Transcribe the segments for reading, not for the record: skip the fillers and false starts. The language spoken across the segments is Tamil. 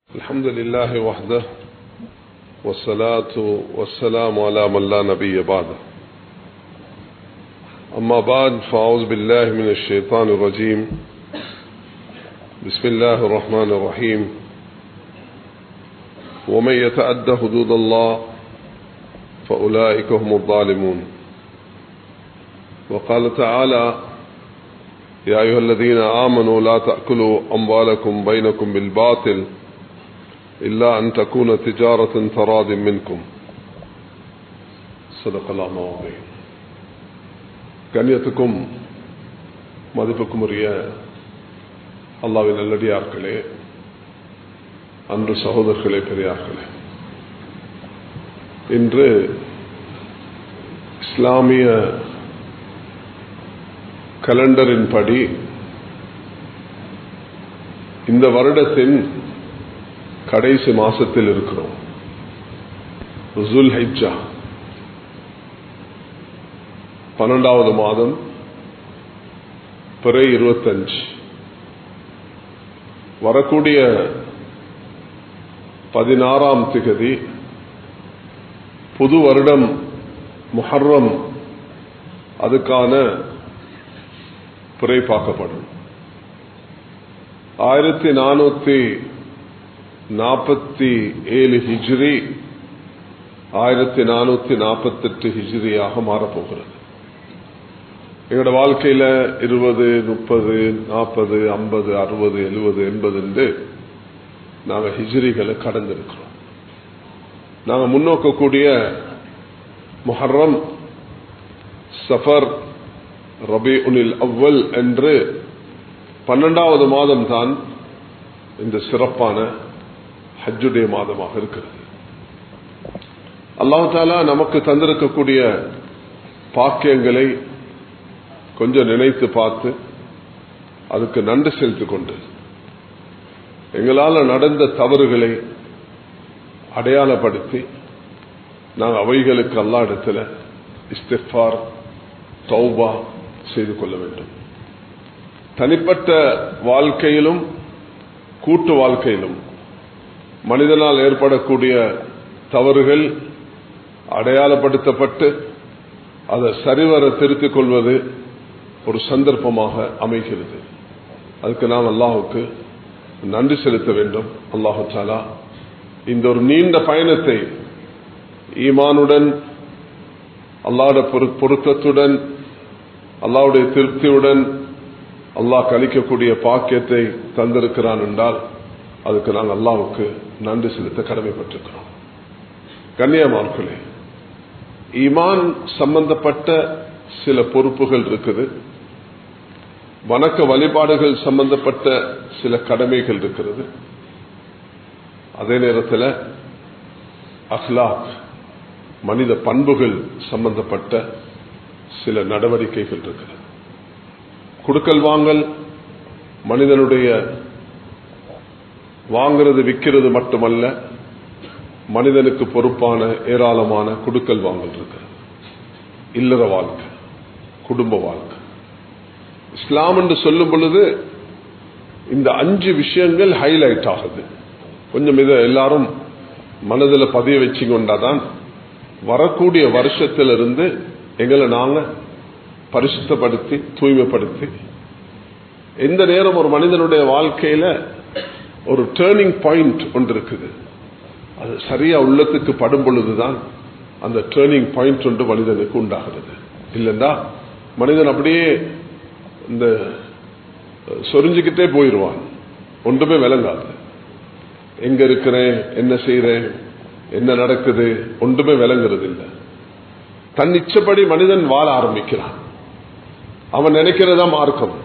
الحمد لله وحده والصلاة والسلام على من لا نبي بعده أما بعد فأعوذ بالله من الشيطان الرجيم بسم الله الرحمن الرحيم ومن يتعد حدود الله فأولئك هم الظالمون وقال تعالى يا أيها الذين آمنوا لا تأكلوا أموالكم بينكم بالباطل إلا أن تكون تجارة تراض منكم صدق الله العظيم. கண்ணியத்துக்கும் மதிப்புக்கும் உரிய அல்லாஹ்வின் நல்லடியார்களே, அன்று சகோதரர்களே, பெரியார்களே, இன்று இஸ்லாமிய கலண்டரின் படி இந்த வருடத்தின் கடைசி மாசத்தில் இருக்கிறோம். ஸுல்ஹிஜ்ஜா 12வது மாதம், பிறை 25. வரக்கூடிய 16ஆம் திகதி புது வருடம் முஹர்ரம், அதுக்கான பிறை பார்க்கப்படும். 1447 ஹிஜ்ரி 1448 ஹிஜ்ரியாக மாறப்போகிறது. எங்களோட வாழ்க்கையில 20, 30, 40, 50, 60, 70, 80 நாங்கள் ஹிஜ்ரிகளை கடந்திருக்கிறோம். நாங்கள் முன்னோக்கக்கூடிய முஹர்ரம், சஃபர், ரபீஉல் அவ்வல் என்று 12வது மாதம் தான் இந்த சிறப்பான ஹஜ்ஜுடைய மாதமாக இருக்கிறது. அல்லாஹ் தஆலா நமக்கு தந்திருக்கக்கூடிய பாக்கியங்களை கொஞ்சம் நினைத்து பார்த்து அதுக்கு நன்றி செலுத்திக் கொண்டு எங்களால் நடந்த தவறுகளை அடையாளப்படுத்தி நாங்கள் அவைகளுக்கு அல்லாஹ் இடத்துல இஸ்திக்ஃபார், தௌபா செய்து கொள்ள வேண்டும். தனிப்பட்ட வாழ்க்கையிலும் கூட்டு வாழ்க்கையிலும் மனிதனால் ஏற்படக்கூடிய தவறுகள் அடையாளப்படுத்தப்பட்டு அதை சரிவர திருத்திக் கொள்வது ஒரு சந்தர்ப்பமாக அமைகிறது. அதுக்கு நாம் அல்லாஹுக்கு நன்றி செலுத்த வேண்டும். அல்லாஹு தஆலா இந்த ஒரு நீண்ட பயணத்தை ஈமானுடன், அல்லாஹ்வுடைய பொருத்தத்துடன், அல்லாஹ்வுடைய திருப்தியுடன் அல்லாஹ் கழிக்கக்கூடிய பாக்கியத்தை தந்திருக்கிறான் என்றால் அதுக்கு நாங்கள் அல்லாஹ்வுக்கு நன்றி செலுத்த கடமைப்பட்டிருக்கிறோம். கண்ணியமானவர்களே, ஈமான் சம்பந்தப்பட்ட சில பொறுப்புகள் இருக்குது, வணக்க வழிபாடுகள் சம்பந்தப்பட்ட சில கடமைகள் இருக்கிறது. அதே நேரத்தில் அஹ்லாக், மனித பண்புகள் சம்பந்தப்பட்ட சில நடவடிக்கைகள் இருக்கிறது. குடுக்கல் வாங்கல், மனிதனுடைய வாங்கிறது விற்கிறது மட்டுமல்ல, மனிதனுக்கு பொறுப்பான ஏராளமான குடுக்கல் வாங்கல் இருக்கு. இல்லற வாழ்க்கை, குடும்ப வாழ்க்கை. இஸ்லாம் என்று சொல்லும் பொழுது இந்த 5 விஷயங்கள் ஹைலைட் ஆகுது. கொஞ்சம் இதை எல்லாரும் மனதில் பதிய வச்சு கொண்டாதான் வரக்கூடிய வருஷத்திலிருந்து எங்களை நாங்கள் பரிசுத்தப்படுத்தி தூய்மைப்படுத்தி, எந்த நேரம் ஒரு மனிதனுடைய வாழ்க்கையில ஒரு டேர்னிங் பாயிண்ட் ஒன்று இருக்குது, அது சரியா உள்ளத்துக்கு படும் பொழுதுதான் அந்த டேர்னிங் பாயிண்ட் ஒன்று மனிதனுக்கு உண்டாகிறது. இல்லைன்னா மனிதன் அப்படியே இந்த சொரிஞ்சுக்கிட்டே போயிடுவான், ஒன்றுமே விளங்காது. எங்க இருக்கிறேன், என்ன செய்யறேன், என்ன நடக்குது, ஒன்றுமே விளங்குறது இல்லை. தன் இச்சப்படி மனிதன் வாழ ஆரம்பிக்கிறான். அவன் நினைக்கிறதா மார்க்கம்,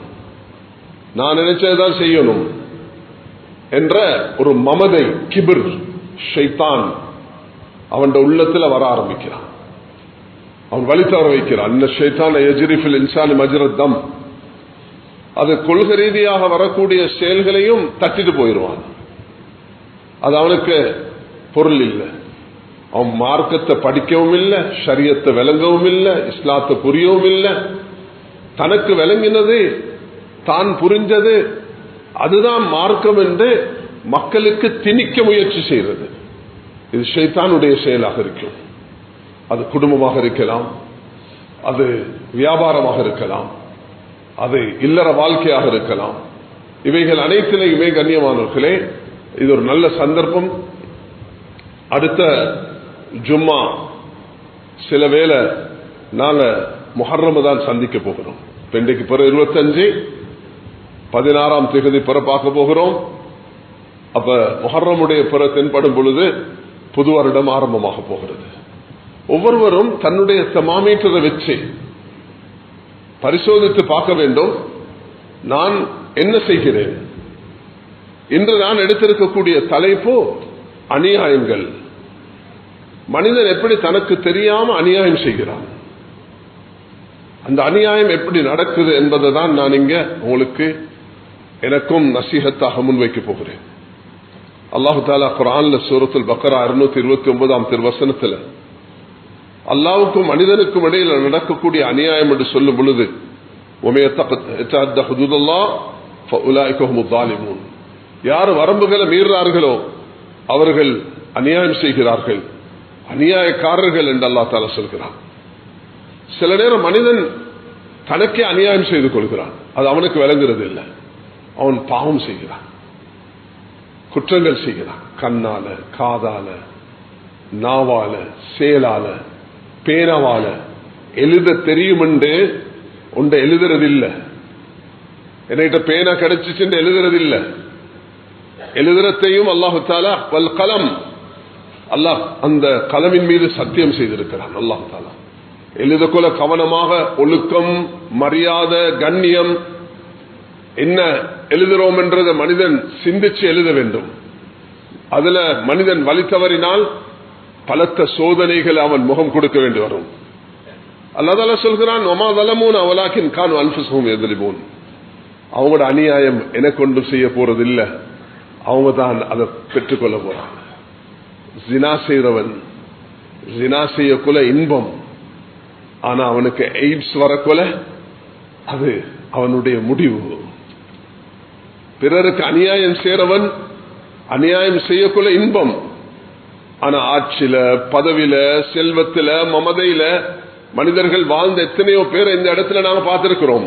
நான் நினைச்சதான் செய்யணும் என்ற ஒரு மமதை, கிபிர், ஷைத்தான் அவன் உள்ளத்துல வர ஆரம்பிக்கிறான். அவன் வழி தவற வைக்கிறான். ஷைத்தான் யஜ்ரி ஃபில் இன்சானி மஜ்ரத் தம், அது கொள்கை ரீதியாக வரக்கூடிய செயல்களையும் தட்டிட்டு போயிடுவான். அது அவனுக்கு பொருள் இல்லை. அவன் மார்க்கத்தை படிக்கவும் இல்லை, ஷரியத்தை விளங்கவும் இல்லை, இஸ்லாத்தை புரியவும் இல்லை. தனக்கு விளங்கினது, தான் புரிஞ்சது, அதுதான் மார்க்கம் என்று மக்களுக்கு திணிக்க முயற்சி செய்கிறது. இது ஷைத்தானுடைய செயலாக இருக்கும். அது குடும்பமாக இருக்கலாம், அது வியாபாரமாக இருக்கலாம், அது இல்லற வாழ்க்கையாக இருக்கலாம். இவைகள் அனைத்திலையுமே கண்ணியமானவர்களே, இது ஒரு நல்ல சந்தர்ப்பம். அடுத்த ஜும்மா சில வேளை நாங்க முஹர்ரம் தான் சந்திக்க போகிறோம். இன்றைக்கு பிற 25 16ஆம் தேதி பிற பார்க்க போகிறோம். அப்ப முஹர்ரமுடைய பிற தென்படும் பொழுது புது வருடம் ஆரம்பமாக போகிறது. ஒவ்வொருவரும் தன்னுடைய தெர்மாமீட்டரை வச்சு பரிசோதித்து பார்க்க வேண்டும். நான் என்ன செய்கிறேன்? இன்று நான் எடுத்திருக்கக்கூடிய தலைப்பு அநியாயங்கள். மனிதன் எப்படி தனக்கு தெரியாம அநியாயம் செய்கிறான், அந்த அநியாயம் எப்படி நடக்குது என்பதை தான் நான் இங்க உங்களுக்கு எனக்கும் நசீஹத்தாக முன்வைக்க போகிறேன். அல்லாஹு தஆலா குர்ஆன்ல சூரத்துல் பக்ரா 629ஆம் திருவசனத்தில் அல்லாஹ்வுக்கும் மனிதனுக்கும் இடையில் நடக்கக்கூடிய அநியாயம் என்று சொல்லும் பொழுது யார் வரம்புகளை மீறார்களோ அவர்கள் அநியாயம் செய்கிறார்கள், அநியாயக்காரர்கள் என்று அல்லாஹ் தஆலா சொல்கிறான். சில நேரம் மனிதன் தனக்கே அநியாயம் செய்து கொள்கிறான், அது அவனுக்கு விளங்குறது இல்லை. அவன் பாவம் செய்கிறான், குற்றங்கள் செய்கிறான். கண்ணால, காதால, நாவால, செயலால, பேனாவால எழுத தெரியும் என்று உண்டை எழுதுறதில்லை. என்கிட்ட பேனா கிடைச்சிச்சு எழுதுறதில்லை. எழுதுறதையும் அல்லாஹு தஆலா வல் கலம், அல்லாஹ் அந்த கலமின் மீது சத்தியம் செய்திருக்கிறான். அல்லாஹு தஆலா எழுதக்கொள்ள கவனமாக ஒழுக்கம், மரியாதை, கண்ணியம் என்ன எழுதுறோம் என்றதை மனிதன் சிந்திச்சு எழுத வேண்டும். அதுல மனிதன் வழி தவறினால் பலத்த சோதனைகள் அவன் முகம் கொடுக்க வேண்டி வரும். அல்லாஹ் தஆலா சொல்கிறான், வமா ஸலமூன வலாக்கின் கானூ அன்ஃபுஸஹும் யظلمون. அவங்களோட அநியாயம் எனக்கு ஒன்றும் செய்ய போறது இல்ல, அவங்க தான் அதை பெற்றுக்கொள்ள போறாங்க. ஜினா செய்றவன் ஜினா செய்யக்குள்ள இன்பம், ஆனா அவனுக்கு எய்ட்ஸ் வரக்குள்ள அது அவனுடைய முடிவு. பிறருக்கு அநியாயம் செய்றவன் அநியாயம் செய்யக்குள்ள இன்பம், ஆனா ஆட்சியில, பதவியில, செல்வத்தில, மமதையில மனிதர்கள் வாழ்ந்த எத்தனையோ பேர் இந்த இடத்துல நாங்க பார்த்திருக்கிறோம்.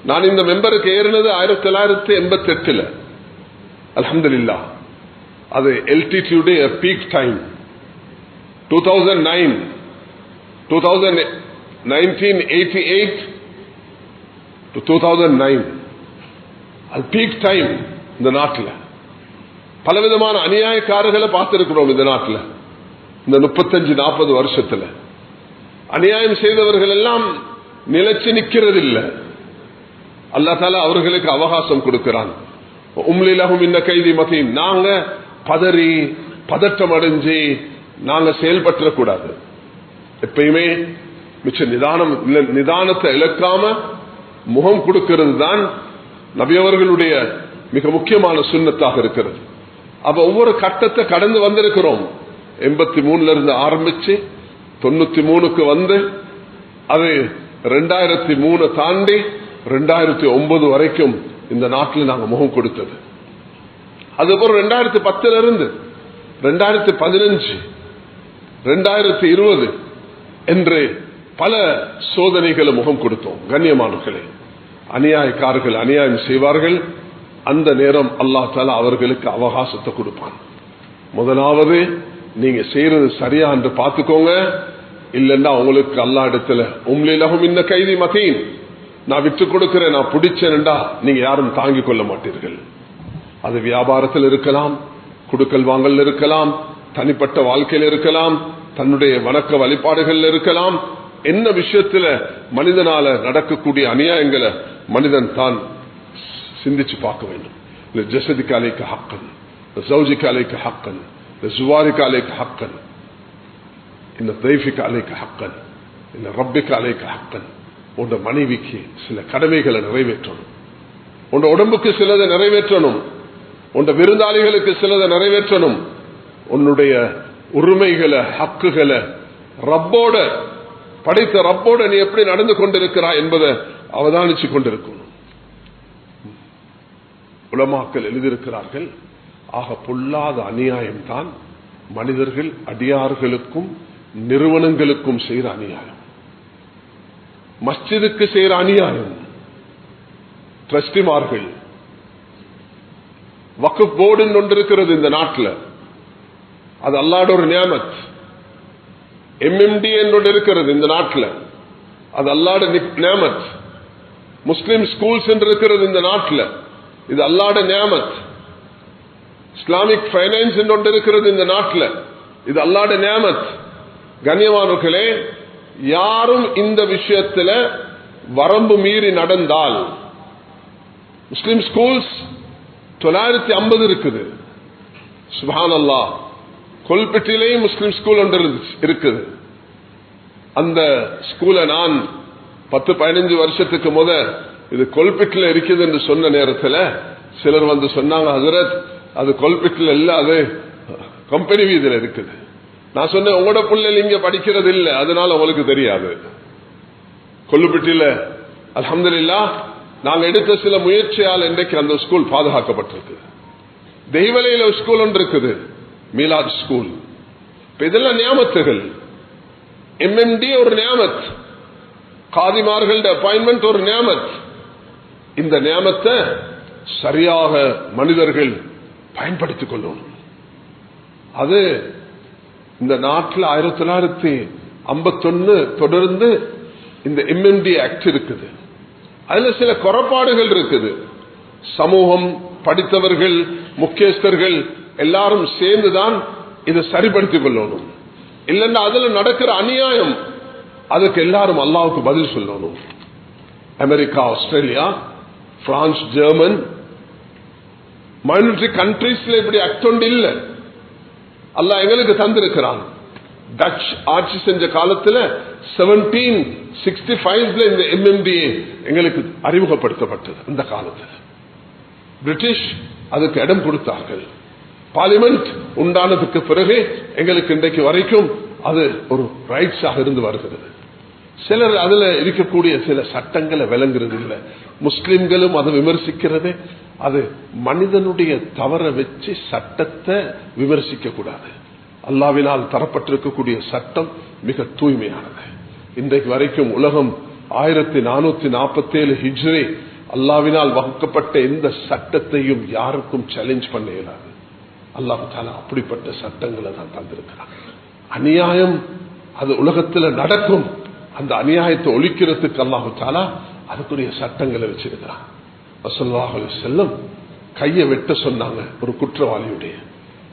நான் இந்த மெம்பருக்கு ஏறினது 1988. அல்ஹம்துலில்லாஹ், அது எல்டிடியூட் பீக் டைம் 2009 1988 to 2009 அது பீக் டைம். இந்த நாட்டில் பலவிதமான அநியாயக்காரர்களை பார்த்திருக்கிறோம். இந்த நாட்டில் இந்த 35-40 வருஷத்துல அநியாயம் செய்தவர்கள் எல்லாம் நிலைச்சு நிற்கிறதில்லை. அல்லாஹ் தஆலா அவர்களுக்கு அவகாசம் கொடுக்கிறான். உம்லிலஹும் இன்ன கைதி மதீன். நாங்க பதறி பதட்டம் அடைஞ்சு நாங்க செயல்பற்றக்கூடாது. எப்பயுமே மிச்ச நிதானத்தை இழக்காம முகம் கொடுக்கிறது தான் நபியவர்களுடைய மிக முக்கியமான சுன்னத்தாக இருக்கிறது. அப்ப ஒவ்வொரு கட்டத்தை கடந்து வந்திருக்கிறோம். 83 இருந்து ஆரம்பிச்சு 93க்கு வந்து அது 2003 தாண்டி 2009 வரைக்கும் இந்த நாட்டில் நாங்கள் முகம் கொடுத்தது. அதுக்கப்புறம் 2010 இருந்து 2015 2020 என்று பல சோதனைகளை முகம் கொடுத்தோம். கண்ணியமானவர்களே, அநியாயக்காரர்கள் அநியாயம் செய்வார்கள். அந்த நேரம் அல்லாஹ் தஆலா அவர்களுக்கு அவகாசத்தை கொடுப்பான். முதலாவது நீங்க செய்யறது சரியா என்று பார்த்துக்கோங்க, இல்லைன்னா உங்களுக்கு அல்லாஹ் இடத்துல உம்லிலஹும் இன்ன கைதி மதீன், நான் விட்டு கொடுக்கிறேன், நான் பிடிச்சேன்டா நீங்க யாரும் தாங்கிக் கொள்ள மாட்டீர்கள். அது வியாபாரத்தில் இருக்கலாம், குடுக்கல் வாங்கல் இருக்கலாம், தனிப்பட்ட வாழ்க்கையில் இருக்கலாம், தன்னுடைய வணக்க வழிபாடுகள் இருக்கலாம். என்ன விஷயத்துல மனிதனால நடக்கக்கூடிய அநியாயங்களை மனிதன் தான் சிந்திச்சு பார்க்க வேண்டும். ஜஸதிக அலைக ஹக்கன், ஜௌஜிக அலைக ஹக்கன், ஜுவாரிக அலைக ஹக்கன், இந்த தைஃபிக அலைக ஹக்கன், இந்த ரப்பிக அலைக ஹக்கன். உண்ட மனைவிக்கு சில கடமைகளை நிறைவேற்றணும், உண்ட உடம்புக்கு சிலதை நிறைவேற்றணும், உண்ட விருந்தாளிகளுக்கு சிலதை நிறைவேற்றணும். உன்னுடைய உரிமைகளை, ஹக்குகளை ரப்போட படைத்த ரப்போட நீ எப்படி நடந்து கொண்டிருக்கிறாய் என்பதை அவதானிச்சு கொண்டிருக்கணும். உலமாக்கள் எழுதியிருக்கிறார்கள், ஆக பொல்லாத அநியாயம்தான் மனிதர்கள் அடியார்களுக்கும் நிறுவனங்களுக்கும் செய்கிற அநியாயம். மஸ்ஜிதுக்கு செய்கிற அநியாயம், ட்ரஸ்டிமார்கள், வக்ஃப் போர்டு ஒன்று இருக்கிறது இந்த நாட்டில், அது அல்லாஹ்வுடைய ஒரு நியாமத். MMD என்று இருக்கிறது இந்த நாட்டில், அது அல்லாஹ்வுடைய நியாமத். முஸ்லிம் ஸ்கூல்ஸ் என்று இருக்கிறது இந்த நாட்டில், இது அல்லாஹ்வுடைய நியாமத். இஸ்லாமிக் பைனான்ஸ் என்று இருக்கிறது இந்த நாட்டில், இது அல்லாஹ்வுடைய நியாமத். கண்ணியமானவர்களே, யாரும் இந்த விஷயத்தில் வரம்பு மீறி நடந்தால், முஸ்லிம் ஸ்கூல்ஸ் 950 இருக்குது. சுப்ஹானல்லாஹ். கொல்பெட்டிலேயும் முஸ்லிம் ஸ்கூல் ஒன்று இருக்குது. அந்த ஸ்கூலை நான் 10-15 வருஷத்துக்கு முத இது கொல்பெட்டில் இருக்குது என்று சொன்ன நேரத்தில் சிலர் வந்து சொன்னாங்க, ஹஜரத் அது கொல்பெட்டில் இல்ல, அது கம்பெனி வீதியில் இருக்குது. நான் சொன்னேன், உங்களோட பிள்ளைகள் இங்க படிக்கிறது இல்லை, அதனால உங்களுக்கு தெரியாது. கொல்லுப்பட்டியில் அல்ஹம்துலில்லாஹ் நாங்க எடுத்த சில முயற்சியால் இன்றைக்கு அந்த ஸ்கூல் பாதுகாக்கப்பட்டிருக்கு. தெய்வலையில ஸ்கூல் ஒன்று இருக்குது, மீலாத் ஸ்கூல். இதெல்லாம் நியாமத்துகள். MMD ஒரு நியாமத், காதிமார்களுடைய அப்பாயின்மெண்ட் ஒரு நியாமத். இந்த நியாமத்தை சரியாக மனிதர்கள் பயன்படுத்திக் கொள்ளணும். அது இந்த நாட்டில் 1951 தொடர்ந்து இந்த MMD ஆக்ட் இருக்குது. அதுல சில குறைபாடுகள் இருக்குது. சமூகம், படித்தவர்கள், முக்கியஸ்தர்கள் எல்லாரும் சேர்ந்துதான் இதை சரிப்படுத்திக் கொள்ளணும். இல்லைன்னா அதுல நடக்கிற அநியாயம், அதுக்கு எல்லாரும் அல்லாஹ்வுக்கு பதில் சொல்லணும். America, Australia, France, German minority கண்ட்ரீஸ்ல இப்படி ஆக்ட் ஒன்று இல்லை. அல்லாஹ் எங்களுக்கு தந்திருக்கிறான். டச் ஆட்சி செஞ்ச காலத்தில் 1765 இந்த MMDA எங்களுக்கு அறிமுகப்படுத்தப்பட்டது. அந்த காலத்தில் பிரிட்டிஷ் அதுக்கு இடம் கொடுத்தார்கள். பார்லிமெண்ட் உண்டானதுக்கு பிறகு எங்களுக்கு இன்றைக்கு வரைக்கும் அது ஒரு ரைட்ஸாக இருந்து வருகிறது. சிலர் அதுல இருக்கக்கூடிய சில சட்டங்களை விளங்குறது இல்லை. முஸ்லிம்களும் அதை விமர்சிக்கிறது. அது மனிதனுடைய தவற வச்சு சட்டத்தை விமர்சிக்க கூடாது. அல்லாஹ்வினால் தரப்பட்டிருக்கக்கூடிய சட்டம் மிக தூய்மையானது. இன்றைக்கு வரைக்கும் உலகம் 1447 ஹிஜ்ரி அல்லாஹ்வினால் வகுக்கப்பட்ட எந்த சட்டத்தையும் யாருக்கும் சேலஞ்ச் பண்ண இயலாது. அல்லாஹ் தஆலா அப்படிப்பட்ட சட்டங்களை தான் தந்திருக்கிறார். அநியாயம் அது உலகத்தில் நடக்கும். அந்த அநியாயத்தை ஒழிக்கிறதுக்கு அல்லாஹ் தஆலா அதுக்குரிய சட்டங்களை வச்சிருக்கிறான். ஸல்லல்லாஹு அலைஹி வஸல்லம் கையை வெட்ட சொன்னாங்க. ஒரு குற்றவாளியுடைய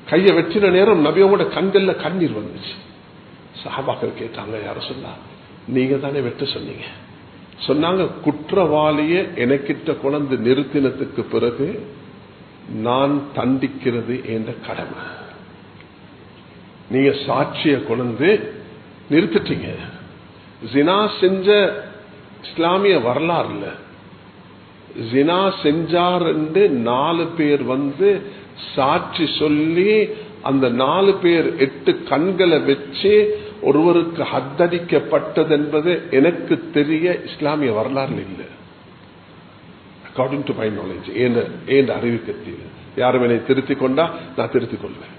கையை வெட்டின நேரம் நபியோட கண்கள்ல கண்ணீர் வந்துச்சு. சஹாபாக்கள் கேட்டாங்க, யார சொல்லா, நீங்க தானே வெட்ட சொன்னீங்க? சொன்னாங்க, குற்றவாளியை எனக்கிட்ட கொண்டு நிறுத்தினத்துக்கு பிறகு நான் தண்டிக்கிறது என்ற கடமை. நீங்க சாட்சிய கொண்டு நிறுத்திட்டீங்க. ஜினா செஞ்ச இஸ்லாமிய வரலாறு இல்ல. ஜினா செஞ்சார் என்று 4 பேர் வந்து சாட்சி சொல்லி அந்த 4 பேர் 8 கண்களை வச்சு ஒருவருக்கு ஹத்தடிக்கப்பட்டது என்பது எனக்கு தெரிய இஸ்லாமிய வரலாறு இல்லை. அக்கார்டிங் டு மை நாலேஜ், ஏன் அறிவிக்கத்தில் யாரும் என்னை திருத்திக் கொண்டா நான் திருத்திக் கொள்வேன்.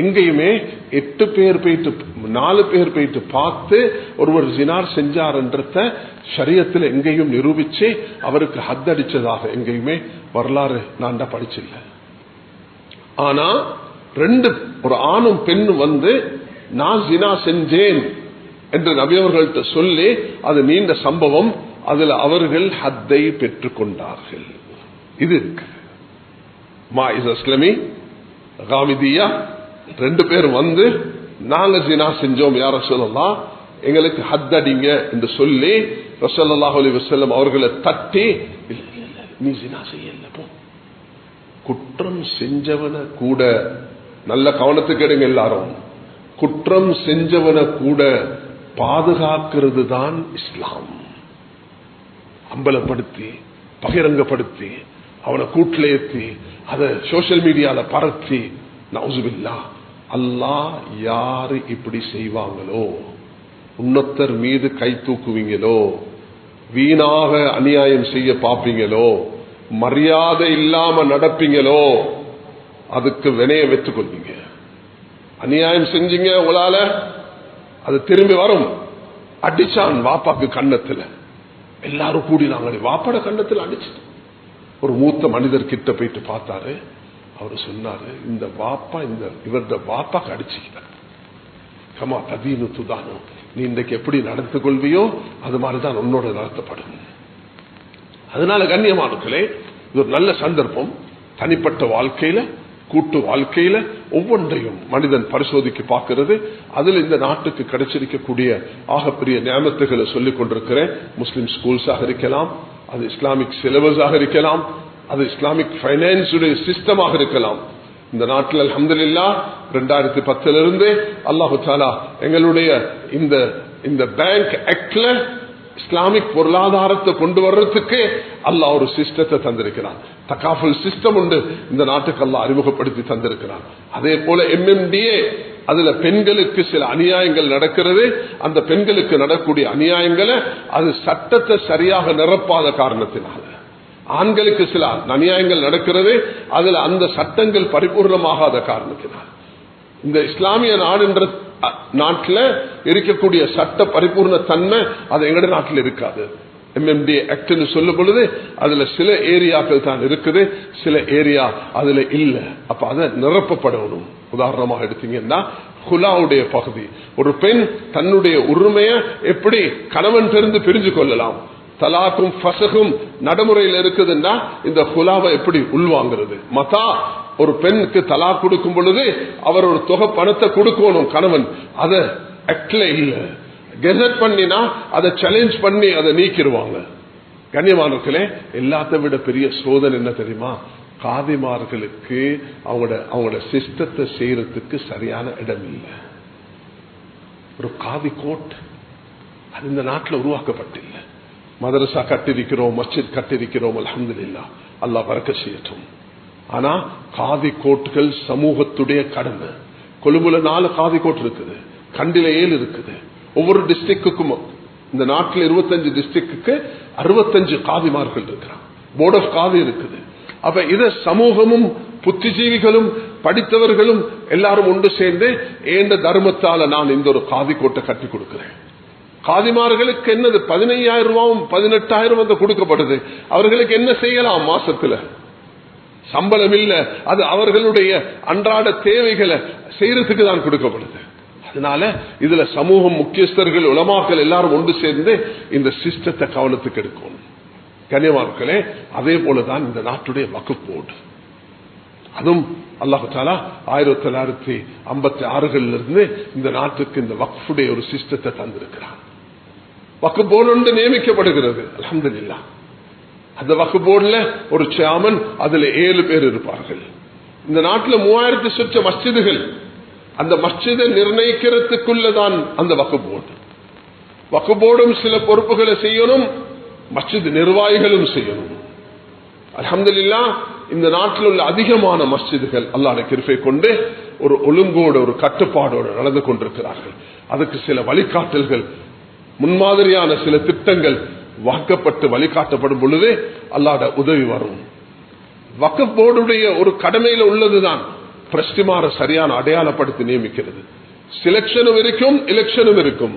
எங்கேயுமே 8 பேர் போயிட்டு 4 பேர் போயிட்டு பார்த்து ஒருவர் ஜினார் செஞ்சார் என்றத ஷரியத்தில் எங்கேயும் நிரூபிச்சு அவருக்கு ஹத்தடிச்சதாக எங்கேயுமே வரலாறு நான் தான் படிச்சில்லை. ஆனா 2 ஒரு ஆணும் பெண்ணும் வந்து நான் ஜினா செஞ்சேன் என்று நபி அவர்கள்ட்ட சொல்லி அது நீண்ட சம்பவம். அதுல அவர்கள் ஹத்தை பெற்றுக் கொண்டார்கள். இது இருக்கு. மாயிஸ் அஸ்லமி, காமிதியா 2 பேர் வந்து நாங்க ஜினா செஞ்சோம் யா ரசூலல்லாஹ், எங்களுக்கு ஹத்தடிங்க என்று சொல்லி ரசூலுல்லாஹி அலைஹி வஸல்லம் அவர்களை தட்டி, நீ ஜினா செய்யல போ. குற்றம் செஞ்சவன கூட, நல்ல கவனத்துக்கு எடுங்க எல்லாரும், குற்றம் செஞ்சவன கூட பாதுகாக்கிறது தான் இஸ்லாம். அம்பலப்படுத்தி பகிரங்கப்படுத்தி அவனை கூட்டில் ஏற்றி அதை சோசியல் மீடியால பரத்தி, நவுசுபில்லாஹ், அல்லாஹ் யாரு இப்படி செய்வாங்களோ, உன்னத்தர் மீது கை தூக்குவீங்களோ, வீணாக அநியாயம் செய்ய பார்ப்பீங்களோ, மரியாதை இல்லாம நடப்பீங்களோ, அதுக்கு வினையை வெற்றுக் கொள்வீங்க. அநியாயம் செஞ்சீங்க, உங்களால அது திரும்பி வரும். அடிச்சான் வாப்பாக்கு கண்ணத்துல, எல்லாரும் கூடினாங்க, வாப்பாட கண்ணத்துல அடிச்சு. ஒரு மூத்த மனிதர் கிட்ட போயிட்டு பார்த்தாரு. அவரு சொன்னாரு, இந்த வாப்பா இவருடைய வாப்பாக்கு அடிச்சுக்கிறார். கமா ததீனு துதானு, நீ இன்றைக்கு எப்படி நடந்து கொள்வியோ அது மாதிரிதான் உன்னோட நடத்தப்படும். அதனால கண்ணியமானவர்களே, இது ஒரு நல்ல சந்தர்ப்பம். தனிப்பட்ட வாழ்க்கையில, கூட்டு வாழ்க்கையில ஒவ்வொன்றையும் மனிதன் பரிசோதிக்க பார்க்கிறது. அதில் இந்த நாட்டுக்கு கிடைச்சிருக்கக்கூடிய ஆகப்பெரிய நியமத்துகளை சொல்லிக் கொண்டிருக்கிறேன். முஸ்லிம் ஸ்கூல்ஸாக இருக்கலாம், அது இஸ்லாமிக் சிலபஸாக இருக்கலாம், அது இஸ்லாமிக் பைனான்ஸ் சிஸ்டமாக இருக்கலாம். இந்த நாட்டில் அல்ஹம்துலில்லாஹ் 2010 அல்லாஹு தஆலா எங்களுடைய இந்த பேங்க் ஆக்ட்ல இஸ்லாமிக் பொருளாதாரத்தை கொண்டு வர்றதுக்கு அல்லாஹ் ஒரு சிஸ்டத்தை தந்திருக்கிறான். தகாஃபுல் சிஸ்டம் உண்டு, இந்த நாட்டுக்கு அல்லாஹ் அறிமுகப்படுத்தி தந்திருக்கிறான். அதே போல MMDA, அதுல பெண்களுக்கு சில அநியாயங்கள் நடக்கிறது. அந்த பெண்களுக்கு நடக்கூடிய அநியாயங்களை அது சட்டத்தை சரியாக நிரப்பாத காரணத்தினால, ஆண்களுக்கு சில அநியாயங்கள் நடக்கிறது, அதுல அந்த சட்டங்கள் பரிபூர்ணமாகாத காரணத்தினால், இந்த இஸ்லாமிய நாடு என்ற நாட்டில் இருக்கக்கூடிய சட்ட பரிபூர்ண தன்மை அது எங்கட நாட்டில் இருக்காது. MMDA ஆக்ட் சொல்லும் பொழுது அதுல சில ஏரியாக்கள் தான் இருக்குது, சில ஏரியா அதுல இல்ல. அப்ப அதை நிரப்பப்படணும். உதாரணமாக எடுத்தீங்கன்னா குலாவுடைய பகுதி, ஒரு பெண் தன்னுடைய உரிமையை எப்படி கணவன் இருந்து பிரிஞ்சு கொள்ளலாம், தலாக்கும் ஃபஸகும் நடைமுறையில் இருக்குதுன்னா இந்த குலாவை எப்படி உள்வாங்கிறது. மதா, ஒரு பெண்ணுக்கு தலா கொடுக்கும் பொழுது அவர் ஒரு தொகை பணத்தை கொடுக்கணும் கணவன், அதை ஆக்ட்ல இல்ல. கெசட் பண்ணினா அதை சேலஞ்ச் பண்ணி அதை நீக்கிடுவாங்க. கண்ணியமானவர்களே, எல்லாத்தை விட பெரிய சோதனை என்ன தெரியுமா? காதிமார்களுக்கு அவங்களோட சிஸ்டத்தை செய்யறதுக்கு சரியான இடம் இல்லை. ஒரு காதி கோட் அது இந்த நாட்டில் உருவாக்கப்பட்டில்லை. மதரசா கட்டிருக்கிறோம், மஸ்ஜித் கட்டிருக்கிறோம், அல்ஹம்துலில்லாஹ், அல்லாஹ் பரக்கத் செய்யட்டும். ஆனா காதி கோட்டுகள் சமூகத்துடைய கடமை. கொழும்புல 4 காதி கோட் இருக்குது, கண்டில 7 இருக்குது. ஒவ்வொரு டிஸ்ட்ரிக்டுக்கும், இந்த நாட்டில் 25 டிஸ்ட்ரிக்டுக்கு 65 காதிமார்கள் இருக்கிறாங்க, போர்ட் ஆஃப் காதி இருக்குது. அப்ப இத சமூகமும் புத்திஜீவிகளும் படித்தவர்களும் எல்லாரும் ஒன்று சேர்ந்து ஏண்ட தர்மத்தால நான் இந்த ஒரு காதி கோட்டை கட்டி கொடுக்கிறேன். காதிமார்களுக்கு என்னது 15,000 ரூபாயும் 18,000 கொடுக்கப்படுது. அவர்களுக்கு என்ன செய்யலாம்? மாசத்துல சம்பளம் இல்ல, அது அவர்களுடைய அன்றாட தேவைகளை செய்யறதுக்கு தான் கொடுக்கப்படுது. அதனால இதுல சமூகம், முக்கியஸ்தர்கள், உலமாக்கள் எல்லாரும் ஒன்று சேர்ந்து இந்த சிஸ்டத்தை கவனத்துக்கு எடுக்கணும். கண்ணியமானவர்களே, அதே போலதான் இந்த நாட்டுடைய வக்ஃப் போர்டு. அதுவும் அல்லாஹ் தஆலா 1956 இருந்து இந்த நாட்டுக்கு இந்த வக்ஃபுடைய ஒரு சிஸ்டத்தை தந்திருக்கிறான். வக்ஃப் போர்டு ஒன்று நியமிக்கப்படுகிறது. அல்ஹம்துலில்லாஹ், அந்த வக்ஃப் போர்டுல ஒரு சேர்மன், அதுல 7 பேர் இருப்பார்கள். இந்த நாட்டில் 3000 சுற்ற மஸ்ஜிதுகள், அந்த மஸ்ஜிதை நிர்ணயிக்கிறதுக்குள்ளதான் அந்த வக்ஃப் போர்டு. வக்ஃப் போர்டும் சில பொறுப்புகளை செய்யணும், மஸ்ஜித் நிர்வாகிகளும் செய்யணும். அல்ஹம்துலில்லாஹ், இந்த நாட்டில் உள்ள அதிகமான மஸ்ஜிதுகள் அல்லாஹ்வுடைய கிருபை கொண்டு ஒரு ஒழுங்கோடு, ஒரு கட்டுப்பாடோடு நடந்து கொண்டிருக்கிறார்கள். அதுக்கு சில வழிகாட்டல்கள், முன்மாதிரியான சில திட்டங்கள் வாக்கப்பட்டு வழிகாட்டப்படும் பொழுது அல்லாஹ்வுடைய உதவி வரும். வக்ஃப் போர்டுடைய ஒரு கடமையில உள்ளதுதான் பிரஸ்டிமார சரியான அடையாளப்படுத்தி நியமிக்கிறது. செலக்ஷனும் இருக்கும், எலெக்ஷனும் இருக்கும்.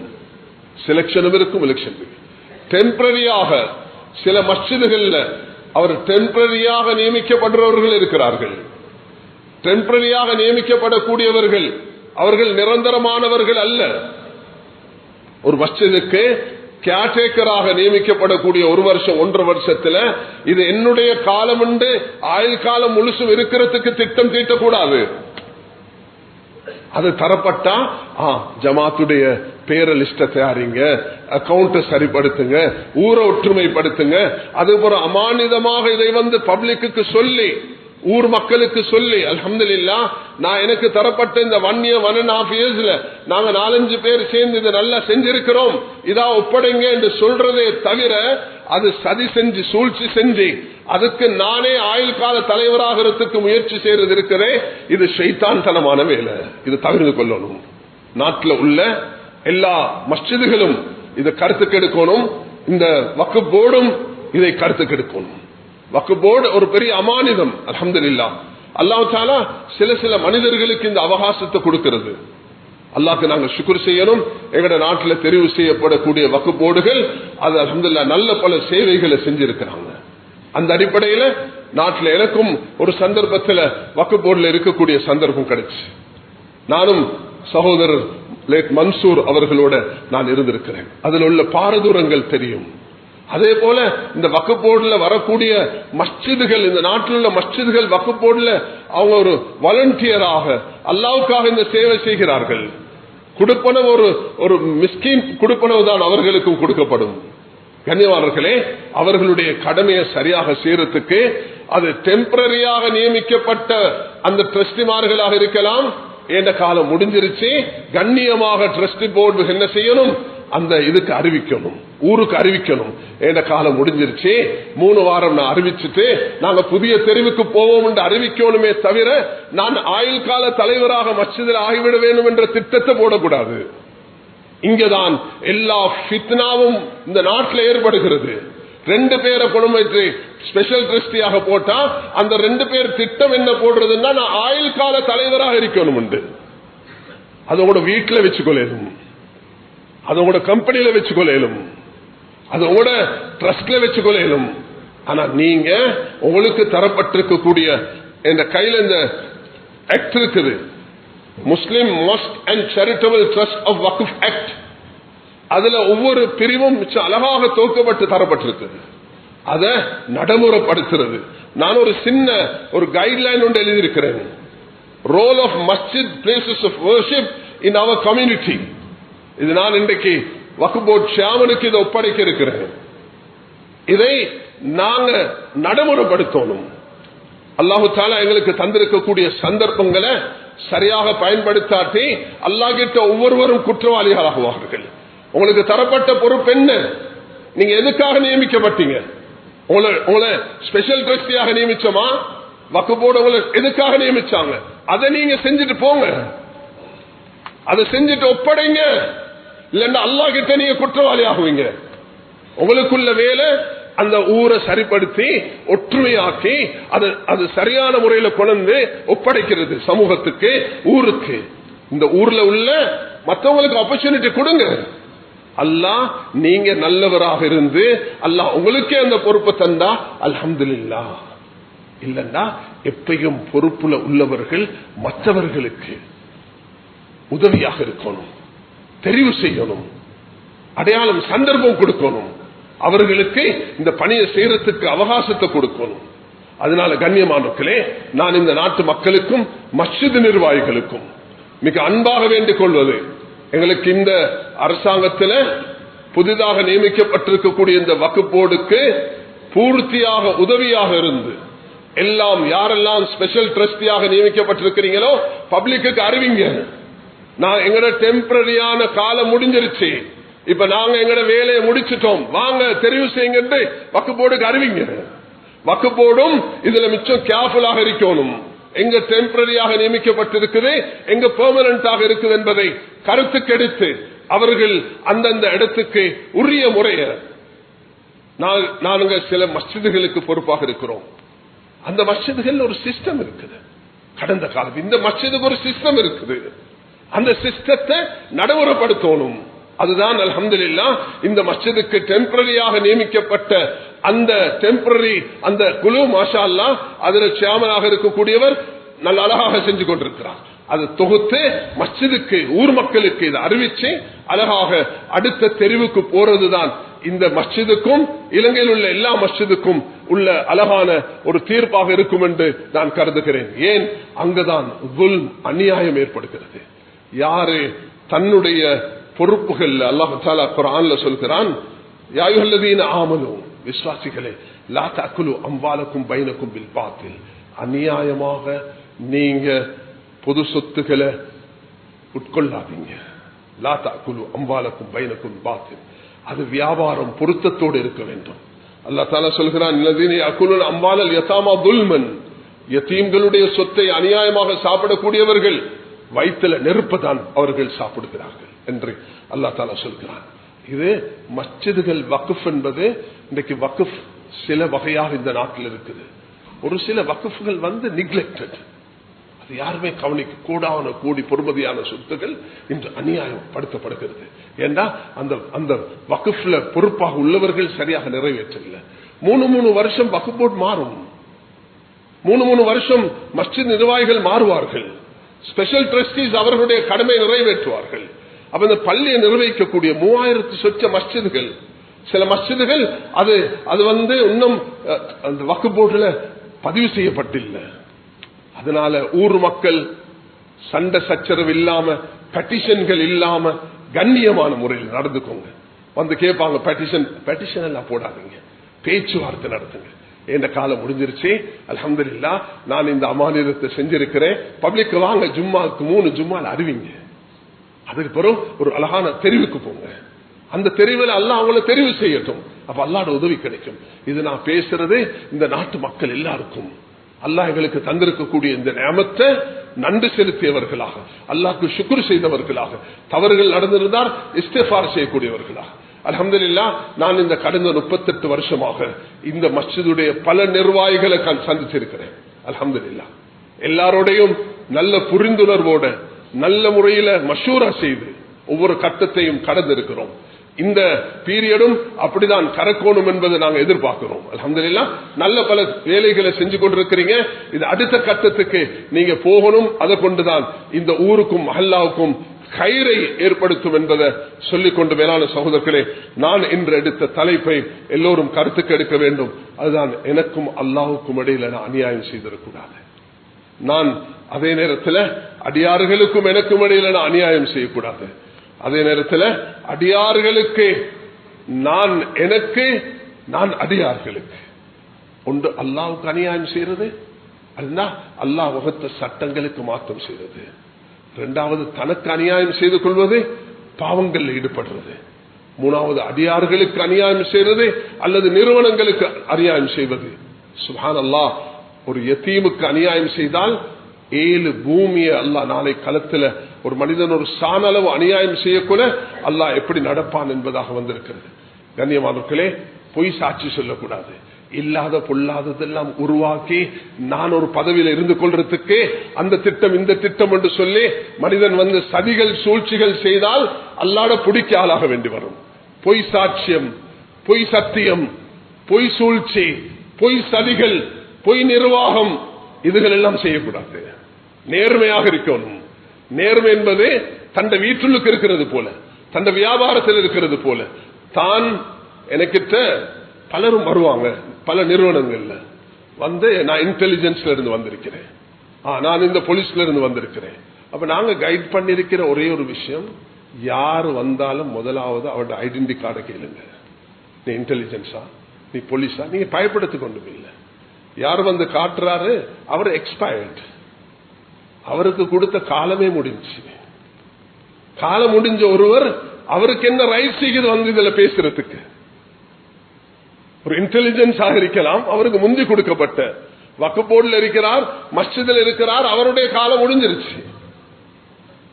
செலக்ஷனும் இருக்கும், எலெக்ஷன். டெம்பரரியாக சில மஸ்ஜிதுகள்ல அவர் டெம்பரரியாக நியமிக்கப்படுறவர்கள் இருக்கிறார்கள். டெம்பரரியாக நியமிக்கப்படக்கூடியவர்கள் அவர்கள் நிரந்தரமானவர்கள் அல்ல. ஒரு மஸ்ஜிதுக்கு கேர்டேக்கராக நியமிக்கப்படக்கூடிய 1 வருஷம் 1.5 வருஷத்துல இது என்னுடைய காலம் உண்டு, ஆயுள் காலம் முழுசும் இருக்கிறதுக்கு திட்டம் தீட்டக்கூடாது. அது தரப்பட்டா ஜமாத்துடைய பேர லிஸ்ட தயாரிங்க, அக்கௌண்ட சரிப்படுத்துங்க, ஊரை ஒற்றுமைப்படுத்துங்க. அதுபோல அமானிதமாக இதை பப்ளிக்கு சொல்லி, ஊர் மக்களுக்கு சொல்லி, அல்ஹம்துலில்லாஹ், நான் எனக்கு தரப்பட்ட இந்த 1.5 இயர்ஸ்ல நாங்க 4-5 பேர் சேர்ந்து இதை நல்லா செஞ்சிருக்கிறோம், இதா ஒப்படைங்க என்று சொல்றதே தவிர அது சதி செஞ்சு சூழ்ச்சி செஞ்சு அதுக்கு நானே ஆயுள் கால தலைவராகிறதுக்கு முயற்சி செய்யறது இருக்கிறே, இது ஷைத்தான் தனமான வேலை. இது தவிர்த்து கொள்ளணும். நாட்டில் உள்ள எல்லா மஸ்ஜிதுகளும் இதை கருத்துக்கு எடுக்கணும். இந்த வக்ஃப் போர்டும் இதை கருத்துக்கு எடுக்கணும். வக்ஃப் போர்டு ஒரு பெரிய அமானிதம். அல்ஹம்துலில்லாஹ், அல்லாஹ் தஆலா சில மனிதர்களுக்கு இந்த அவகாசத்தை கொடுக்கிறது. அல்லாஹ்க்கு நாங்க ஷுக்ர் செய்யணும். எங்கட நாட்டில் தெரிவு செய்யப்படக்கூடிய வக்ஃப் போர்டுகள் அது அல்ஹம்துலில்லாஹ் நல்ல பல சேவைகளை செஞ்சிருக்கிறாங்க. அந்த அடிப்படையில் நாட்டில் எனக்கும் ஒரு சந்தர்ப்பத்தில் வக்ஃப் போர்டில் இருக்கக்கூடிய சந்தர்ப்பம் கிடைச்சு. நானும் சகோதரர் லேட் மன்சூர் அவர்களோட நான் இருந்திருக்கிறேன். அதில் உள்ள பாரதூரங்கள் தெரியும். அதே போல இந்த வக்ஃப் போர்டுல வரக்கூடிய மஸ்ஜிதுகள், இந்த நாட்டில் உள்ள மஸ்ஜிதுகள் வக்ஃப் போர்டுல அவங்க ஒரு வாலண்டியராக அல்லாஹ்வுக்காக இந்த சேவை செய்கிறார்கள். கொடுப்பனவு ஒரு மிஸ்கீன் கொடுப்பனவு தான் அவர்களுக்கும் கொடுக்கப்படும். கண்ணியவானர்களே, அவர்களுடைய கடமையை சரியாக செய்யறதுக்கு அது டெம்பரரியாக நியமிக்கப்பட்ட அந்த ட்ரஸ்டிமார்களாக இருக்கலாம். என்ற காலம் முடிஞ்சிருச்சு. கண்ணியமாக ட்ரஸ்டி போர்டு என்ன செய்யணும், அந்த இதுக்கு அறிவிக்கணும், ஊருக்கு அறிவிக்கணும். என்ற காலம் முடிஞ்சிருச்சு. 3 வாரம் நான் அறிவிச்சுட்டு நாங்க புதிய தெரிவுக்கு போவோம் என்று அறிவிக்கணுமே தவிர நான் ஆயுள் கால தலைவராக மஸ்ஜிதில் ஆகிவிட வேண்டும் என்ற திட்டத்தை போடக்கூடாது. இங்கதான் எல்லா ஃபித்னாவும் இந்த நாட்டில் ஏற்படுகிறது. 2 பேரை கொடுமைத்து ஸ்பெஷல் ட்ரஸ்டியாக போட்டா அந்த 2 பேர் திட்டம் என்ன போடுறதுன்னா நான் ஆயுள் கால தலைவராக இருக்கணும் உண்டு. அதோட வீட்டில் வச்சுக்கொள்ளும், அதோட கம்பெனியில வச்சுக்கொள்ளும், அதோட ட்ரஸ்ட்ல வச்சுக்கொள்ளும். ஆனா நீங்க உங்களுக்கு தரப்பட்டிருக்கக்கூடிய இந்த கையில இந்த ஆக்ட் இருக்குது, Muslim must and charitable trust of வக்ஃப் ஆக்ட். அதுல ஒவ்வொரு பிரிவும் அழகாக தொகுக்கப்பட்டு தரப்பட்டிருக்கு. அதை நடைமுறைப்படுத்துறது. நான் ஒரு சின்ன ஒரு கைட்லைன் ஒன்று எழுதியிருக்கிறேன். Role of masjid places of worship in our community. இது நான் இன்றைக்கு வக்ஃப் போர்டு சேர்மனுக்கு இதை ஒப்படைக்க இருக்கிறேன். இதை நாங்க நடைமுறைப்படுத்தணும். அல்லாஹு தஆலா எங்களுக்கு தந்திருக்கக்கூடிய சந்தர்ப்பங்களை சரியாக பயன்படுத்தாட்டி அல்லாஹ் கிட்ட ஒவ்வொருவரும் குற்றவாளிகளாகுவார்கள். உங்களுக்கு தரப்பட்ட பொறுப்பு என்ன? நீங்க எதுக்காக நியமிக்கப்பட்டீங்க? உங்களை ஸ்பெஷல் ட்ரஸ்டியாக நியமிச்சோமா? வக்ஃப் போர்டு உங்களை எதுக்காக நியமிச்சாங்க? அதை நீங்க செஞ்சுட்டு போங்க, அதை செஞ்சுட்டு ஒப்படைங்க. இல்லைன்னா அல்லாஹ் கிட்ட நீங்க குற்றவாளி ஆகுவீங்க. உங்களுக்குள்ள வேலை அந்த ஊரை சரிப்படுத்தி ஒற்றுமையாக்கி அது சரியான முறையில் கொண்டு ஒப்படைக்கிறது சமூகத்துக்கு, ஊருக்கு. இந்த ஊர்ல உள்ள மற்றவங்களுக்கு ஆப்பர்ச்சுனிட்டி கொடுங்க. அல்லாஹ் நீங்க நல்லவராக இருந்து அல்லாஹ் உங்களுக்கே அந்த பொறுப்பை தந்தா அல்ஹம்துலில்லாஹ். இல்லன்னா எப்பயும் பொறுப்புல உள்ளவர்கள் மற்றவர்களுக்கு உதவியாக இருக்கணும், தெரிவு செய்யணும், அடையாளம் சந்தர்ப்பம் கொடுக்கணும், அவர்களுக்கு இந்த பணியை செய்யறதுக்கு அவகாசத்தை கொடுக்கணும். அதனால கண்ணியமானவர்களே, நான் இந்த நாட்டு மக்களுக்கும் மஸ்ஜித் நிர்வாகிகளுக்கும் மிக அன்பாக வேண்டிக் கொள்வது, எங்களுக்கு இந்த அரசாங்கத்தில் புதிதாக நியமிக்கப்பட்டிருக்கக்கூடிய இந்த வக்ஃப் போர்டுக்கு பூர்த்தியாக உதவியாக இருந்து எல்லாம் யாரெல்லாம் ஸ்பெஷல் ட்ரஸ்டியாக நியமிக்கப்பட்டிருக்கிறீங்களோ பப்ளிக்கு அறிவிங்க. நான் எங்கட டெம்பரரியான காலம் முடிஞ்சிருச்சு, இப்ப நாங்க எங்கட வேலையை முடிச்சிட்டோம், வாங்க தெரிவு செய்யுங்க வக்ஃப் போர்டுக்கு அறிவிங்க. வக்ஃப் போர்டும் இதுல மிச்சம் கேர்ஃபுல்லாக இருக்கணும். எங்க டெம்பரரியாக நியமிக்கப்பட்டிருக்குது, எங்க பெர்மனண்டாக இருக்குது என்பதை கருத்துக்கெடுத்து அவர்கள் அந்தந்த இடத்துக்கு உரிய முறைய நாங்க சில மஸ்ஜிதுகளுக்கு பொறுப்பாக இருக்கிறோம். அந்த மஸ்ஜிதுகள் ஒரு சிஸ்டம் இருக்குது. கடந்த காலம் இந்த மஸ்ஜிதுக்கு ஒரு சிஸ்டம் இருக்குது. அந்த சிஸ்டத்தை நடைமுறைப்படுத்தணும். அதுதான் அல்ஹம்துலில்லாஹ் இந்த மஸ்ஜிதுக்கு டெம்பரரியாக நியமிக்கப்பட்ட அந்த டெம்பரரி அந்த குழு மாஷா அல்லாஹ் அதுல சேர்மனாக இருக்கக்கூடியவர் நல்ல அழகாக செஞ்சு கொண்டிருக்கிறார். அது தொகுத்து மஸ்ஜிதுக்கு ஊர் மக்களுக்கு இதை அறிவிச்சு அழகாக அடுத்த தெரிவுக்கு போறதுதான் இந்த மஸ்ஜிதுக்கும் இலங்கையில் உள்ள எல்லா மஸ்ஜிதுக்கும் உள்ள அழகான ஒரு தீர்ப்பாக இருக்கும் என்று நான் கருதுகிறேன். ஏன் அங்குதான் அநியாயம் ஏற்படுகிறது. யாரு தன்னுடைய பொறுப்புகள் அல்லாஹ் தஆலா குர்ஆன்ல சொல்கிறான், யா அய்யுஹல்லதீன ஆமனூ, விஸ்வாசிகளே, லா தஅக்குலு அம்வாலக்கும் பைனக்கும் பில் பாத்தில், அநியாயமாக நீங்க பொது சொத்துக்களை உட்கொள்ளாதீங்க. லா தஅக்குலு அம்வாலக்கும் பைனக்கும் பாத்தில், அது வியாபாரம் பொருத்தத்தோடு இருக்க வேண்டும். அல்லாஹ் தஆலா சொல்கிறான், அல்லதீன யஅக்குலுன அம்வாலல் யதாமா துல்மன், யதீம்களுடைய சொத்தை அநியாயமாக சாப்பிடக்கூடியவர்கள் வயிற்றில நெருப்பதான் அவர்கள் சாப்பிடுகிறார்கள் என்று அல்லாஹ் தஆலா சொல்கிறான். இது மஸ்ஜிதுகள் வக்ஃப் என்பது இன்றைக்கு வக்ஃப் சில வகையாக இந்த நாட்டில் இருக்குது. ஒரு சில வக்ஃப்கள் நெக்லெக்டட், அது யாருமே கவனிக்க கூடான கோடி பொறுமதியான சொத்துக்கள் இன்று அநியாயப்படுத்தப்படுகிறது. ஏன்னா அந்த வக்ஃப்ல பொறுப்பாக உள்ளவர்கள் சரியாக நிறைவேற்றவில்லை. 3 வருஷம் வக்ஃப் போர்டு மாறும், 3 வருஷம் மஸ்ஜித் நிர்வாகிகள் மாறுவார்கள், ஸ்பெஷல் ட்ரஸ்டீஸ் அவர்களுடைய கடமை நிறைவேற்றுவார்கள். அப்ப இந்த பள்ளியை நிர்வகிக்கக்கூடிய 3000 சொச்ச மஸ்ஜிதுகள், சில மஸ்ஜிதுகள் அது இன்னும் அந்த வக்ஃப் போர்டுல பதிவு செய்யப்பட்டில்லை. அதனால ஊர் மக்கள் சண்டை சச்சரவு இல்லாம, பெட்டிஷன்கள் இல்லாம கண்ணியமான முறையில் நடந்துக்கோங்க. கேட்பாங்க, பெட்டிஷன் எல்லாம் போடாதீங்க, பேச்சுவார்த்தை நடத்துங்க. என்ற காலம் முடிஞ்சிருச்சு, அல்ஹம்துலில்லாஹ். நான் இந்த அமானிதத்தை செஞ்சிருக்கிறேன், பப்ளிக் வாங்க, ஜும்மாக்கு 3 ஜும்மால அறிவிங்க. அதுக்கு பிறகு ஒரு அழகான தெரிவுக்கு போங்க, அந்த தெரிவில் அல்லாஹ் அவங்கள தெரிவு செய்யட்டும். அப்ப அல்லாஹ்வோட உதவி கிடைக்கும். இது நான் பேசுறது இந்த நாட்டு மக்கள் எல்லாருக்கும், அல்லாஹ் எங்களுக்கு தந்திருக்கக்கூடிய இந்த நியமத்தை நன்றி செலுத்தியவர்களாக, அல்லாஹ்க்கு ஷுக்ர் செய்தவர்களாக, தவறுகள் நடந்திருந்தால் இஸ்திக்ஃபார் செய்யக்கூடியவர்களாக. அல்ஹம்துலில்லாஹ். நான் இந்த கடந்த 38 வருஷமாக இந்த மஸ்ஜிதுடைய பல நிர்வாகிகளை சந்திச்சிருக்கிறேன். அல்ஹம்துலில்லாஹ். எல்லாரோடையும் நல்ல புரிந்துணர்வோட நல்ல முறையில மஷூரா செய்து ஒவ்வொரு கட்டத்தையும் கடந்திருக்கிறோம். இந்த பீரியடும் அப்படிதான் கரக்கோணும் என்பதை நாங்கள் எதிர்பார்க்கிறோம். அல்ஹம்துலில்லாஹ். நல்ல பல வேலைகளை செஞ்சு கொண்டிருக்கிறீங்க. இது அடுத்த கட்டத்துக்கு நீங்க போகணும். அதை கொண்டுதான் இந்த ஊருக்கும் மஹல்லாவுக்கும் கயிறை ஏற்படுத்தும் என்பதை சொல்லிக்கொண்டு, மேலான சகோதரர்களே, நான் இன்று எடுத்த தலைப்பை எல்லோரும் கருத்துக்கு எடுக்க வேண்டும். அதுதான், எனக்கும் அல்லாஹுக்கும் இடையில நான் அநியாயம் செய்திடக்கூடாது. நான் அதே நேரத்தில் அடியார்களுக்கும் எனக்கும் இடையில நான் அநியாயம் செய்யக்கூடாது. அதே நேரத்தில் அடியார்களுக்கு நான் அடியார்களுக்கு ஒன்று அல்லாஹ்வுக்கு அநியாயம் செய்யறது, அதுதான் அல்லாஹ் வகுத்த சட்டங்களுக்கு மாற்றம் செய்யறது. இரண்டாவது, தனக்கு அநியாயம் செய்து கொள்வது, பாவங்கள் ஈடுபடுறது. மூணாவது, அடியார்களுக்கு அநியாயம் செய்வது அல்லது நிறுவனங்களுக்கு அநியாயம் செய்வது. சுப்ஹானல்லாஹ். ஒரு யத்தீமுக்கு அநியாயம் செய்தால் 7 பூமியை அல்லாஹ் நாளை களத்தில் ஒரு மனிதன் ஒரு சாணளவு அநியாயம் செய்யக்கூட அல்லாஹ் எப்படி நடப்பான் என்பதாக வந்திருக்கிறது. கண்ணியமானவர்களே, பொய் சாட்சி சொல்லக்கூடாது. இல்லாத பொல்லாததெல்லாம் உருவாக்கி நான் ஒரு பதவியில் இருந்து கொள்றதுக்கு அந்த திட்டம் இந்த திட்டம் என்று சொல்லி மனிதன் சதிகள் சூழ்ச்சிகள் செய்தால் அல்லாட பிடிக்க ஆளாக வேண்டி வரும். பொய் சாட்சியம், பொய் சத்தியம், பொய் சூழ்ச்சி, பொய் சதிகள், பொய் நிர்வாகம், இதுகள் எல்லாம் செய்யக்கூடாது. நேர்மையாக இருக்கணும். நேர்மை என்பது தன்னை வீட்டுக்கு இருக்கிறது போல, தன்னை வியாபாரத்தில் இருக்கிறது போல. தான் எனக்கிட்ட பலரும் வருவாங்க, பல நிறுவனங்கள்ல நான் இன்டெலிஜென்ஸ்ல இருந்து வந்திருக்கிறேன், நான் இந்த போலீஸ்ல இருந்து வந்திருக்கிறேன். அப்ப நாங்க கைட் பண்ணிருக்கிற ஒரே ஒரு விஷயம், யாரு வந்தாலும் முதலாவது அவருடைய ஐடென்டி கார்டை கேளுங்க. நீ இன்டெலிஜென்ஸா, நீ போலீஸா, நீங்க பயப்படுத்தி கொண்டு இல்லை. யார் காட்டுறாரு, அவர் எக்ஸ்பயர்ட், அவருக்கு கொடுத்த காலமே முடிஞ்சு. காலம் முடிஞ்ச ஒருவர் அவருக்கு என்ன ரைட் செய்கிறது இதுல பேசுறதுக்கு? ஒரு இன்டெலிஜென்ஸ் ஆக இருக்கலாம், அவருக்கு முந்தி கொடுக்கப்பட்ட வக்ஃப் போர்டில் இருக்கிறார், மஸ்ஜிதில் இருக்கிறார், அவருடைய காலம் முடிஞ்சிருச்சு.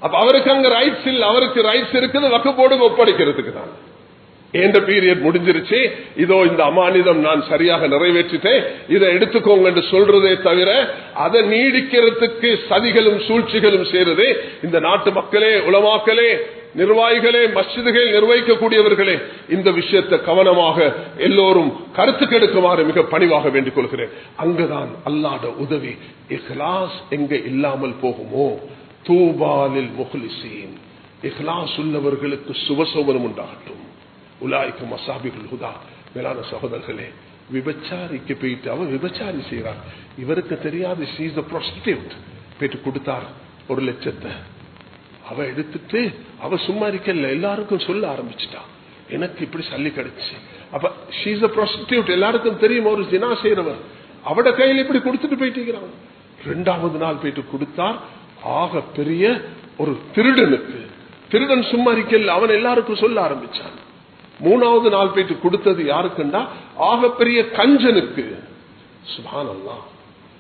அப்ப அவருக்கு அங்க ரைட்ஸ் இல்ல, அவருக்கு ரைட்ஸ் இருக்குது வக்ஃப் போர்டுக்கு ஒப்படைக்கிறதுக்கு தான். எந்த பீரியட் முடிஞ்சிருச்சு, இதோ இந்த அமானிதம் நான் சரியாக நிறைவேற்றிட்டேன், இதை எடுத்துக்கோங்க என்று சொல்றதே தவிர அதை நீடிக்கிறதுக்கு சதிகளும் சூழ்ச்சிகளும் செய்யறது இந்த நாட்டு மக்களே, உலமாக்களே, நிர்வாகிகளே, மஸ்ஜிதுகள் நிர்வகிக்கக்கூடியவர்களே, இந்த விஷயத்தை கவனமாக எல்லோரும் கருத்துக்கு எடுக்குமாறு மிக பணிவாக வேண்டிக் கொள்கிறேன். அங்குதான் அல்லாஹ்வுடைய உதவி, இஹ்லாஸ் எங்க இல்லாமல் போகுமோ, தூபாலில் முஹ்லிசீன், இஹ்லாஸ் உள்ளவர்களுக்கு சுபசோபனம் உண்டாகட்டும். உலாய்க்கு மசாபிகுல் ஹுதா. மேலான சகோதரர்களே, விபச்சாரிக்கு போயிட்டு அவன் விபச்சாரி செய்யறான், இவருக்கு தெரியாது she is a prostitute. போயிட்டு கொடுத்தார் 1 லட்சத்தை. அவ எடுத்துட்டு அவ சும்மா இருக்கல, எல்லாருக்கும் சொல்ல ஆரம்பிச்சுட்டா, எனக்கு இப்படி சல்லி கிடைச்சு. அப்ப she is a prostitute, எல்லாருக்கும் தெரியும் ஒரு ஜினா செய்யறவர். அவட கையில் இப்படி கொடுத்துட்டு போயிட்டு 2வது நாள் போயிட்டு கொடுத்தார் ஆக பெரிய ஒரு திருடனுக்கு. திருடன் சும்மா இருக்கல, அவன் எல்லாருக்கும் சொல்ல ஆரம்பிச்சான். 3வது நாள் போயிட்டு கொடுத்தது யாருக்குண்டா, ஆக பெரிய கஞ்சனுக்கு. சுப்ஹானல்லாஹ்.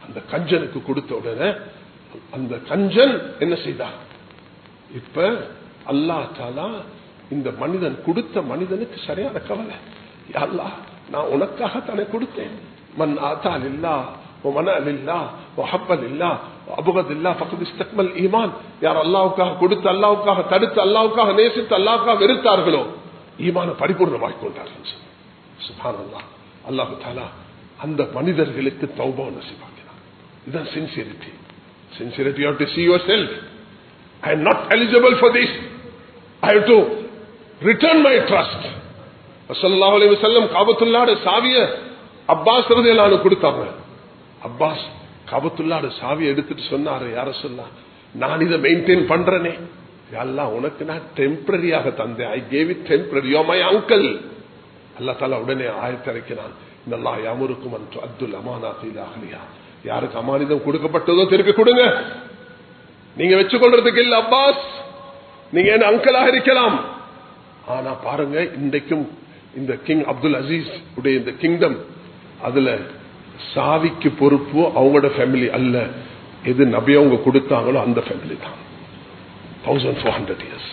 அந்த கஞ்சனுக்கு கொடுத்த உடனே அந்த கஞ்சன் என்ன செய்தார்? இப்ப அல்லாஹ் தஆலா இந்த மனிதன் கொடுத்த மனிதனுக்கு சரியான கவலை. யா அல்லாஹ், நான் உனக்காக தானே கொடுத்தேன். மன் ஆதா லில்லாஹ் ومنع لله وحب لله وأبغض لله فقد استكمل الإيمان. யார் அல்லாஹ்வுக்காக கொடுத்து அல்லாஹ்வுக்காக தடுத்து அல்லாஹ்வுக்காக நேசித்து அல்லாஹ்வுக்காக வெறுத்தார்களோ ஈமான பரிபூர்ணமாக்கிக் கொண்டார்கள். சுப்ஹானல்லாஹ். அல்லாஹ் தஆலா அந்த மனிதர்களுக்கு தௌபா நசீபாக்கினார். இதுதான் sincerity. Sincerity, you have to see yourself. I am not eligible for this. I have to return my trust. ஸல்லல்லாஹு அலைஹி வஸல்லம் காபத்துல்லாஹ்வுடைய சாவியை அப்பாஸ் ரலியல்லாஹு அன்ஹு கொடுத்தாங்க. அப்பாஸ் காபத்துல்லாஹ்வுடைய சாவியை எடுத்துட்டு சொன்னாரு, யா ரசூலல்லாஹ், நான் இதை மெயின்டைன் பண்றேனே, யா அல்லாஹ் உனக்கு நான் டெம்பரரியாக தந்தேன். I gave it temporary. You are my uncle. அல்லாஹ் தஆலா உடனே ஆயத்தை இறக்கினான், இன்னல்லாஹ் யஅமுருக்கும் அன் துஅத்துல் அமானாத்தி இலா அஹ்லிஹா. யாருக்கு அமானிதம் கொடுக்கப்பட்டதோ திருப்பி கொடுங்க. நீங்க வச்சுக்கொள்றதுக்கு இல்ல அப்பாஸ், நீங்க என்ன அங்கிளாக இருக்கலாம். ஆனா பாருங்க, இன்றைக்கும் இந்த கிங் அப்துல் அசீஸ் உடைய இந்த கிங்டம், அதுல சாவிக்கு பொறுப்பு அவங்களோட ஃபேமிலி அல்ல, எது நபி அவங்க கொடுத்தாங்களோ அந்த ஃபேமிலி தான். 1400 years.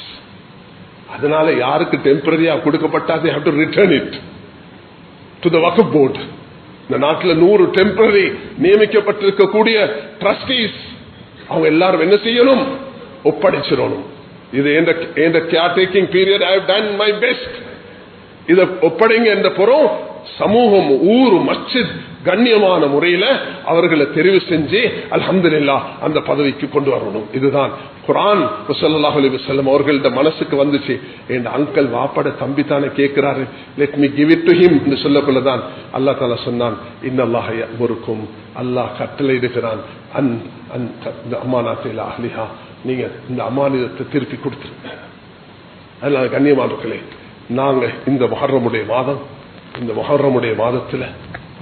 அதனால யாருக்கு டெம்பரரியா கொடுக்கப்பட்டா they have to return it to the Waqf board. இந்த நாட்டில் 100 டெம்பரரி நியமிக்கப்பட்டிருக்கக்கூடிய ட்ரஸ்டீஸ், அவங்க எல்லாரும் என்ன செய்யணும்? ஒப்படைச்சிடணும். இது என்ற caretaking period I have done my best. இதை ஒப்படைங்க என்ற புறம் சமூகம், ஊர், மஸ்ஜித் கண்ணியமான முறையில அவர்களை தெரிவு செஞ்சு அல்ஹம்துலில்லாஹ் அந்த பதவிக்கு கொண்டு வரணும். இதுதான் குர்ஆன் ஸல்லல்லாஹு அலைஹி வஸல்லம் அவர்களோட மனசுக்கு வந்துச்சு. என் அங்கிள் வாப்பட தம்பி தானே கேட்கிறாரு, let me give it to him என்று சொல்லக்குள்ளதான் அல்லாஹ் தஆலா சொன்னான், இன்னல்லாஹ யஅமுருக்கும், அல்லாஹ் கட்டளையிடுகிறான், அன் அன் அமானாத்தி இலா அஹ்லிஹா, நீங்க இந்த அமானிதத்தை திருப்பி கொடுத்துருங்க. அதனால கண்ணியமானவர்களே, நாங்க இந்த முஹர்ரமுடைய மாதம், இந்த முஹர்ரமுடைய மாதத்துல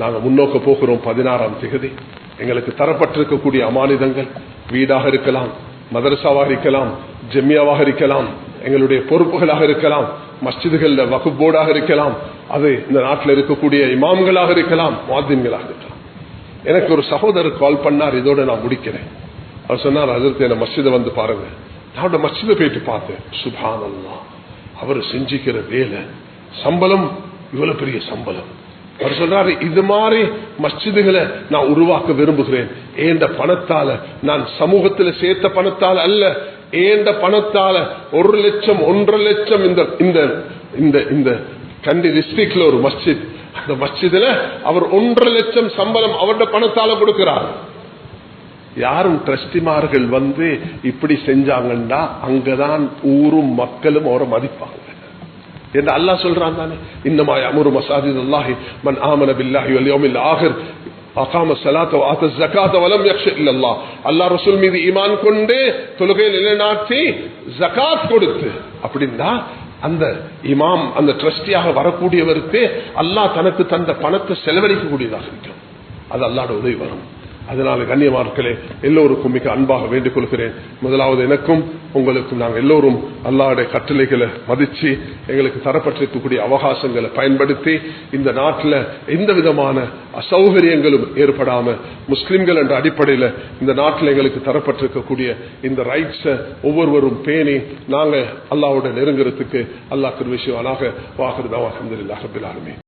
நாங்க முன்னோக்க போகிறோம். 16ஆம் தேதி எங்களுக்கு தரப்பட்டிருக்கக்கூடிய அமானிதங்கள் வீடாக இருக்கலாம், மதரசாவாக இருக்கலாம், ஜெமியாவாக இருக்கலாம், எங்களுடைய பொறுப்புகளாக இருக்கலாம், மஸ்ஜிதுகள்ல வக்ஃப் போர்டாக இருக்கலாம், அது இந்த நாட்டில் இருக்கக்கூடிய இமாம்களாக இருக்கலாம், முஅத்தின்களாக இருக்கலாம். எனக்கு ஒரு சகோதரர் கால் பண்ணார், இதோட நான் முடிக்கிறேன். அவர் சொன்னார், ஹஜ்ரத் என்ன மஸ்ஜிதை வந்து பாருங்க. நான் மஸ்ஜிதை போயிட்டு பார்த்தேன். சுப்ஹானல்லாஹ், அவர் செஞ்சிக்கிற வேலை, சம்பளம் இவ்வளவு பெரிய சம்பளம். அவர் சொல்றாரு, இது மாதிரி மஸ்ஜிதுகளை நான் உருவாக்க விரும்புகிறேன். ஏண்ட பணத்தால, நான் சமூகத்தில் சேர்த்த பணத்தால அல்ல, ஏண்ட பணத்தால 1 லட்சம் 1.5 லட்சம் இந்த கண்டி டிஸ்ட்ரிக்ட்ல ஒரு மஸ்ஜித், அந்த மஸ்ஜிதுல அவர் 1.5 லட்சம் சம்பளம் அவருடைய பணத்தால கொடுக்கிறார். யாரும் ட்ரஸ்டிமார்கள் வந்து இப்படி செஞ்சாங்கன்னா அங்கதான் ஊரும் மக்களும் அவரை மதிப்பாங்க என்று அல்லாஹ் சொல்றான் தானே. இன்னமா யஅமுரு மஸாஜிதல்லாஹி மன் ஆமன பில்லாஹி வல் யௌமில் ஆகிர் அகாம ஸலாத வ ஆத ஸகாத வ லம் யக்ஷ இல்லல்லாஹ். அல்லாஹ் ரசூல் மீது ஈமான் கொண்டு தொழுகை நிலைநாட்டி ஜகாத் கொடுத்து, அப்படின்னா அந்த இமாம், அந்த ட்ரஸ்டியாக வரக்கூடியவருக்கு அல்லாஹ் தனக்கு தந்த பணத்தை செலவழிக்கக்கூடியதாக இருக்கும். அது அல்லாஹ்வுடைய உதவி வரும். அதனால கண்ணியமானவர்களே, எல்லோருக்கும் மிக அன்பாக வேண்டிக் கொள்கிறேன். முதலாவது எனக்கும் உங்களுக்கும், நாங்கள் எல்லோரும் அல்லாஹ்வுடைய கட்டளைகளை மதிச்சு எங்களுக்கு தரப்பட்டிருக்கக்கூடிய அவகாசங்களை பயன்படுத்தி இந்த நாட்டில் எந்த விதமான அசௌகரியங்களும் ஏற்படாம முஸ்லிம்கள் என்ற அடிப்படையில் இந்த நாட்டில் எங்களுக்கு தரப்பட்டிருக்கக்கூடிய இந்த ரைட்ஸை ஒவ்வொருவரும் பேணி நாங்கள் அல்லாஹ்வோட நெருங்குறதுக்கு அல்லாஹ் கிருபை செய்வானாக. வாஹிரு தஅவானா அல்ஹம்துலில்லாஹி ரப்பில் ஆலமீன்.